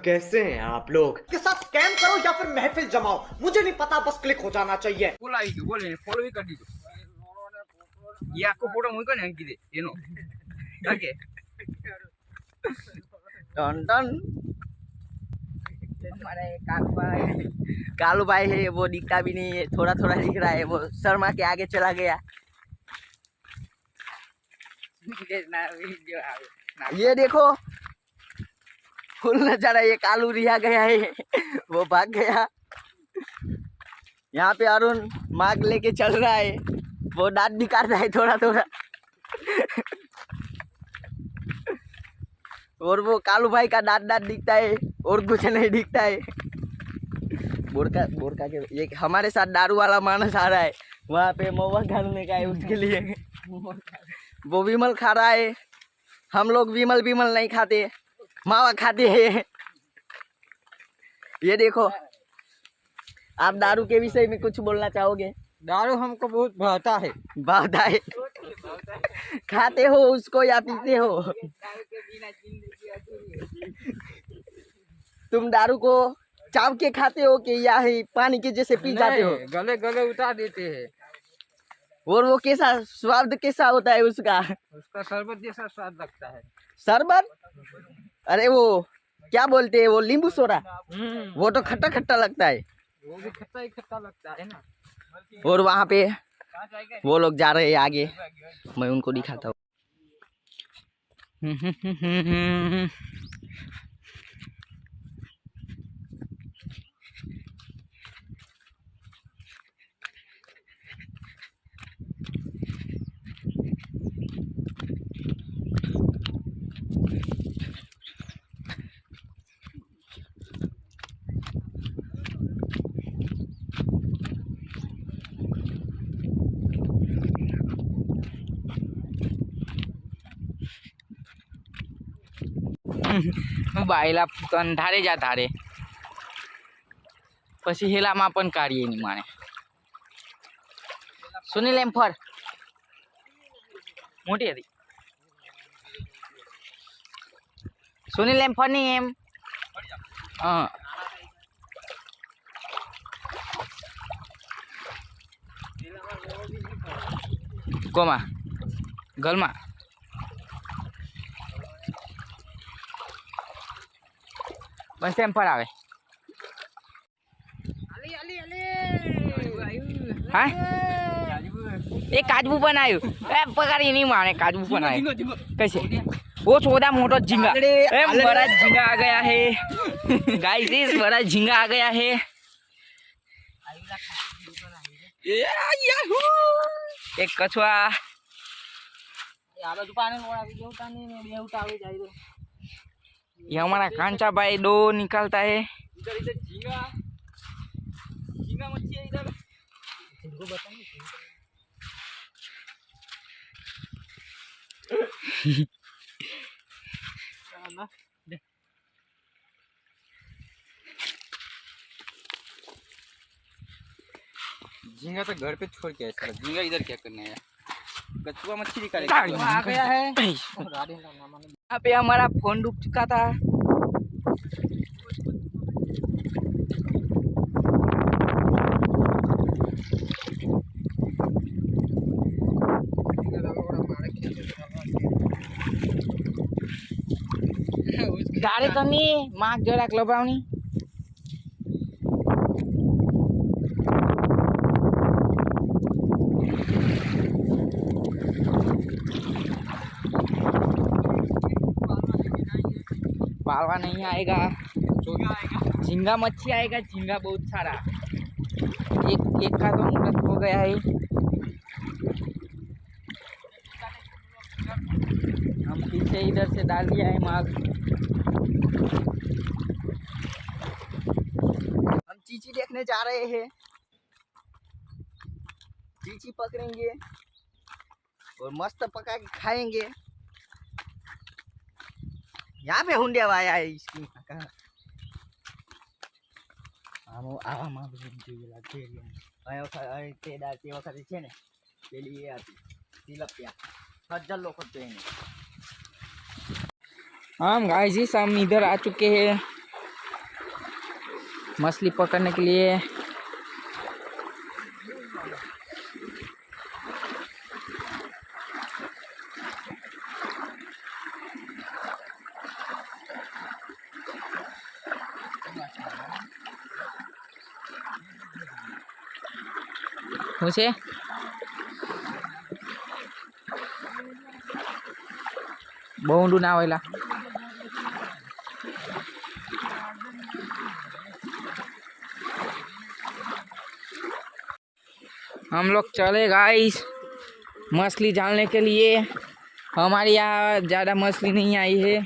कैसे हैं आप लोग के साथ स्कैम करो या फिर महफिल जमाओ, मुझे नहीं पता, बस क्लिक हो जाना चाहिए। बोले फॉलो भी कर दीजिए। ये आपको फोटो मुझको नहीं की दे ये नो ओके टन टन हमारे कालू भाई है, वो दिखता भी नहीं है, थोड़ा थोड़ा दिख रहा है, वो शर्मा के आगे चला गया। ये देखो फुल नजारा, ये कालू रिहा गया है, वो भाग गया। यहाँ पे अरुण माग लेके चल रहा है, वो दांत निकाल रहा है थोड़ा थोड़ा। और वो कालू भाई का दांत दांत दिखता है और कुछ नहीं दिखता है। बोरका बोरका के ये हमारे साथ दारू वाला मानस आ रहा है, वहाँ पे महुआ घालने का है उसके लिए। वो विमल खा रहा है, हम लोग विमल विमल नहीं खाते, मावा खाते हैं। ये देखो, आप दारू के विषय में कुछ बोलना चाहोगे? दारू हमको बहुत भाता है। भाता है? खाते हो उसको या पीते हो? तुम दारू को चाव के खाते हो कि या ही पानी के जैसे पी जाते हो? गले गले उतार देते हैं। और वो कैसा स्वाद कैसा होता है उसका? उसका शरबत जैसा स्वाद लगता है। शरबत? अरे वो क्या बोलते हैं, वो नींबू सोडा, वो तो खट्टा खट्टा लगता है। वो भी खट्टा ही खट्टा लगता है ना। और वहाँ पे वो लोग जा रहे हैं आगे, मैं उनको दिखाता हूँ। બાયલા અંધારે જા ધારે પછી હેલામાં પણ કાઢીએ ની માને સુનિલ એમ ફર મોટી હતી સુનિલ એમ ફર ની એમ કોમાં ગલમાં બસ એમ પર આવે હા એ કાજબુ બનાવ્યું એ પગારી નહીં માने काजबू बनाए कैसे वो छोटा मोटा झींगा बड़ा झींगा आ गया है गाइस, इस बड़ा झींगा आ गया है। एक कछुआ ये हमारा कांचा भाई दो निकालता है। इधर इधर झींगा झींगा मच्छी है इधर। झींगा तो घर पे छोड़ के आया। झींगा इधर क्या करना है? कछुआ मच्छी निकाले आ गया है। यहाँ पे हमारा फोन डूब चुका था। गाड़ी तो नहीं माँ जरा लबावनी पालवा नहीं आएगा, झींगा मच्छी आएगा, झींगा बहुत सारा। एक का तो मुहूर्त हो गया है। हम पीछे इधर से डाल दिया है माग। हम चीची देखने जा रहे हैं, चीची पकड़ेंगे और मस्त पका के खाएंगे। यहाँ पे हुंडिया आया है इसकी हम गाइस हम इधर आ चुके हैं मछली पकड़ने के लिए। શું છે? બહુ ઊંડું ના હોયલા. हम लोग चले गाइस मछली डालने के लिए। हमारे यहाँ ज़्यादा मछली नहीं आई है।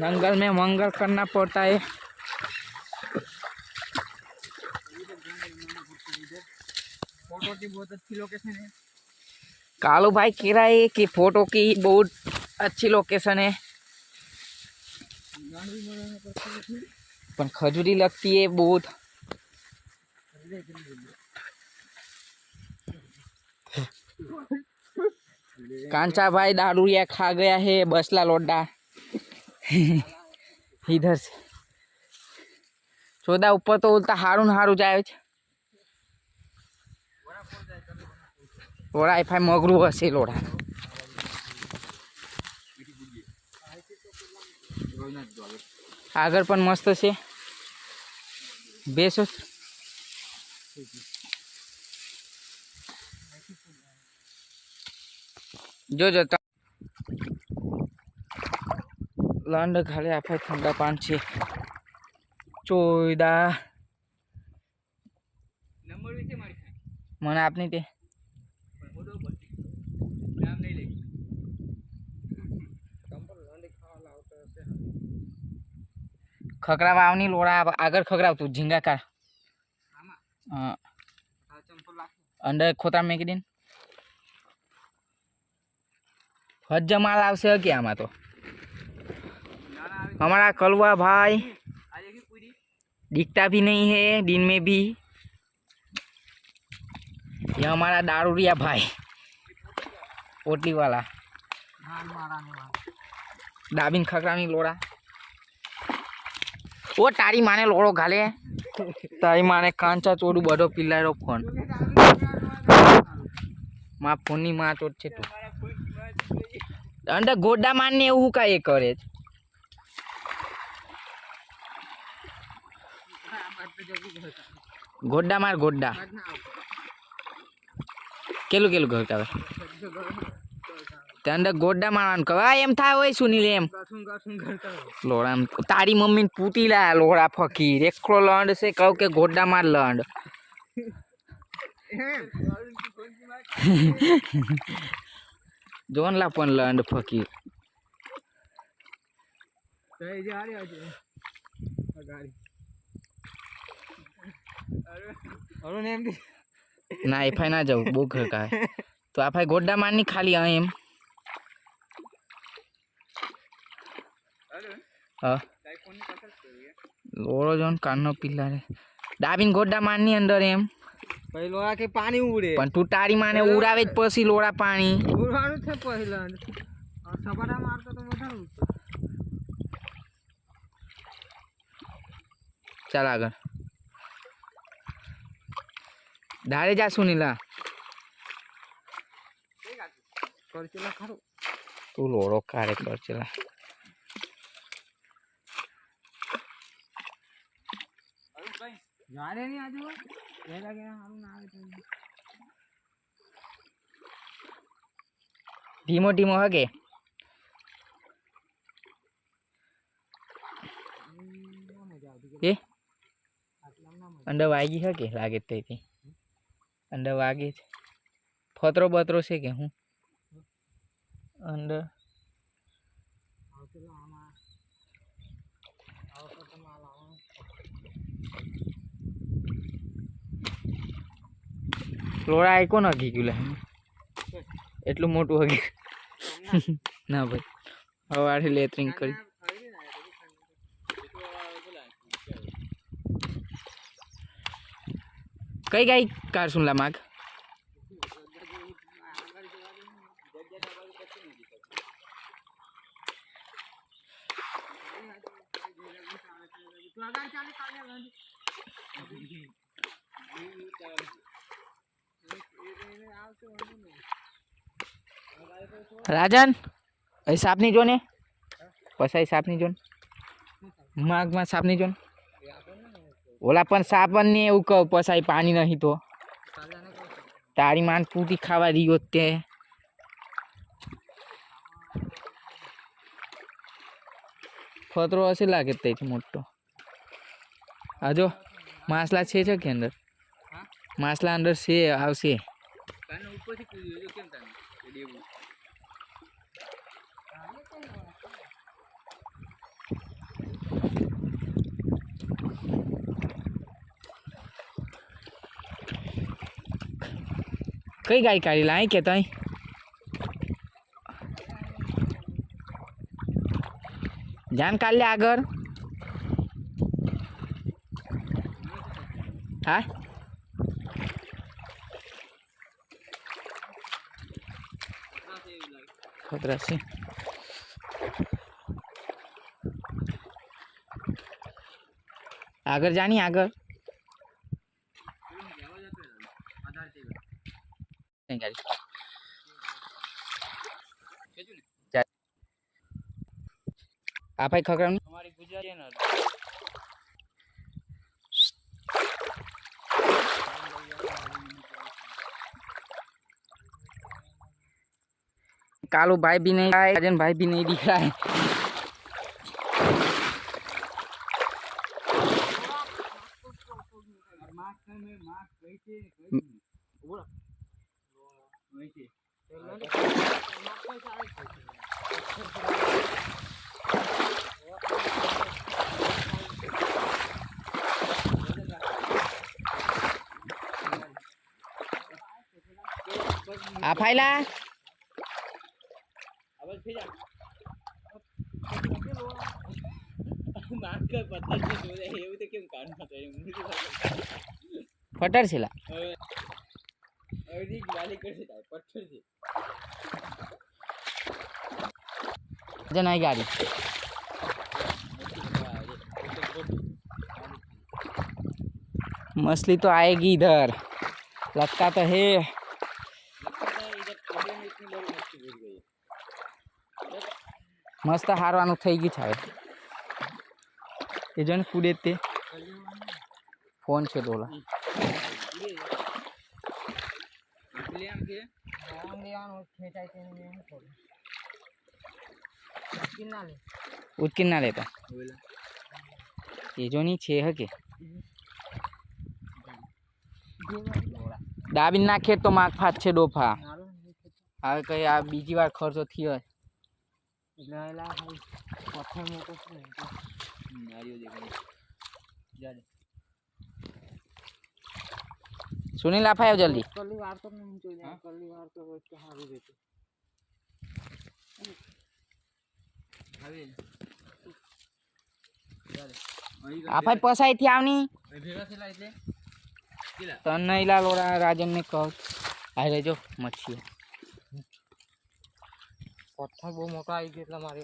जंगल में मंगल करना पड़ता है। फोटो की बहुत अच्छी लोकेशन है। कालू भाई कह रहा है कि फोटो की बहुत अच्छी लोकेशन है, पर खजूरी लगती है बहुत। कांचा भाई दारूया खा गया है बसला लोडा। इधर से चौदह ऊपर तो उल्टा हारू हारू जाए। लोड़ा एफाई मगरू हसे लोड़ा। आगर पण मस्त छे बेस। जो जो लंड खाली आफाई ठंडा पान छे चोयदा मन आपनी ते खकरा वावनी लोड़ा आगर खकरा तू झींगा का अंडर खोता में दिन हज माल आवशे के आमा तो हमारा कलवा भाई दिखता भी नहीं है दिन में भी। ये हमारा दारूरिया भाई पोटली वाला दाबिन खकरा नहीं लोड़ा। वो तारी माने लोड़ो घाले तारी माने कांचा चोरू बड़ो पिल्लारो फोन मा फोन नी मा चोट छे तू अंदर गोड्डा मारने एवं का ये करे गोड्डा मार गोड्डा केलू केलू घर का अंदर गोड्डा मारवान कहा एम था ओए सुनील एम लोड़ा तारी मम्मी ने पूती ला लोड़ा फकीर एकलो लंड से कहू के गोड्डा मार लंड। जोन ला पण लंड फकीर ना एफाई ना जाऊ बो घर का है तो आप गोड्डा मारनी खाली एम। लोड़ो जोन कानो पिल्ला रे दाबिन गोड्डा मारनी अंदर एम भाई लोड़ा के पानी उड़े पण तू तारी माने उड़ावे ज पसी लोड़ा पानी उड़वानु छे पहिला और सपाटा मारतो तो मोठा उड़तो। चल आगे धारे जा सुनीला करचला खारो तू लोड़ो कारे करचला जाने नहीं आजू ये लगे हम ना आवे तो धीमो धीमो हगे ए अंडर वागी है के लागे ते अंडर वागे फतरो बतरो से के हूँ अंडर लोड़ा आयको ना घी गयुला एटलू मोटू हगे ना भाई हवारे लेटरिंग करी कई गाय कार सुनला माग રાજન અહીં સાપની જો ને પછી સાપની જો માગમાં સાપની જો ઓલા પણ સાપન ને એવું કહું પછી પાણી નહીં તો તારી માન પૂટી ખાવા રહ્યો તે ખતરો હશે લાગે તેથી મોટો આ જો માછલા છે કે અંદર માછલા અંદર છે આવશે કઈ ગાય કાઢી લાય કે તઈ જાન કાઢ લે આગળ હા ખતરા છે આગળ જાની આગળ આ ભાઈ ખકરામ અમારી ગુજરાતી ને कालू भाई भी नहीं आए राजन भाई भी नहीं दिख रहा है आ फाइला फटर छेला जनाई गाड़ी मछली तो आएगी इधर लगता तो है मस्त हारवानु થઈ ગયું છે એ જણ કૂદે તે ફોન છે ડોલા ઉચકીને ના લેતા એ જો ની છે હકે દાબી નાખે તો માગ ફાટ છે ડોફા હવે કઈ આ બીજી વાર ખર્ચો થયો सुनील आप आयो जल्दी आप पसाई थी आवनी तन नहीं ला लोड़ा राजन ने कहो आ रे जो मच्छी पत्थर बहुत मोटा आई गया मारे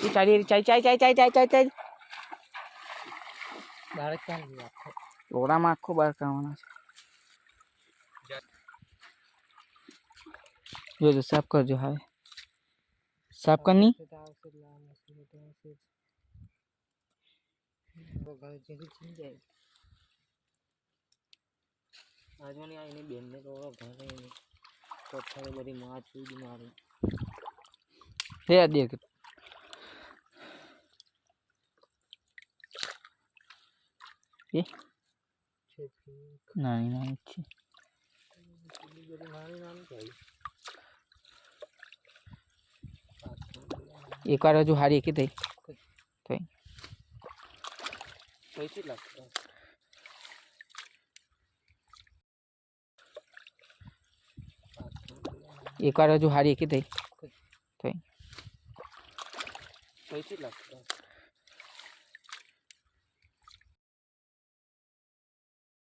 चाय चाय चाय चाय चाय चाय चाय चाय लोड़ा में आखो बार करवाना जो साफ कर जो है साफ करनी आज मैंने आई नहीं बेन ने तो घर नहीं पत्थर बड़ी माँ चूज मारी है देख ये नहीं नहीं अच्छी एक बार जो हारी के दे तो एक बार जो हारी के दे तो